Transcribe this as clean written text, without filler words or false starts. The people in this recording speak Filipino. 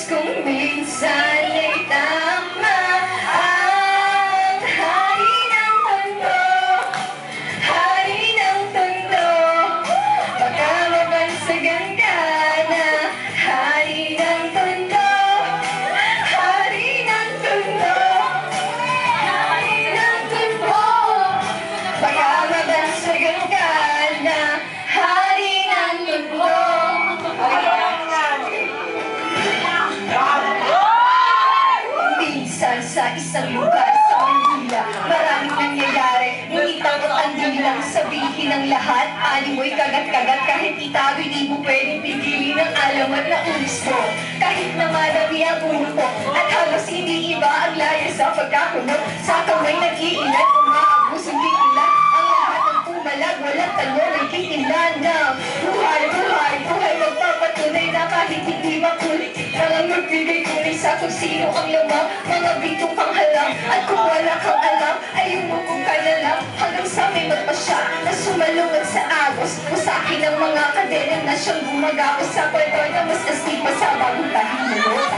kung minsan ay tama ang hari ng tondo, hari ng tondo. Baka mabansagan ka na hari ng tondo, hari ng tondo, hari ng tondo. Baka mabansagan ka na hari ng tondo. Minsan sa isang lugar sa Manila, maraming nangyayari, ngunit takot ang dilang sabihin ng lahat. Animoy kagat-kagat, kahit itago'y di mo pwedeng pigilin ang alamat na ulis mo. Kahit na madami ang ulo ko, at halos hindi iba ang laya sa pagkakulong. Sa kamay nag-iilan, umaabusong bigla ang lahat ng pumalag, walang tanong ay kikilan na buhay, buhay, buhay, magpapatunay na kahit hindi makulit. Walang magbigay kulay sa kung sino ang lamang, mga bitong panghalang. At kung wala kang alam, ay umupo ka na lang hanggang sa may magpasya na sumalungan sa agos. O sa akin ang mga kadena na siyang gumagapos sa kwento na mas astig pa sa bagong tahimulot.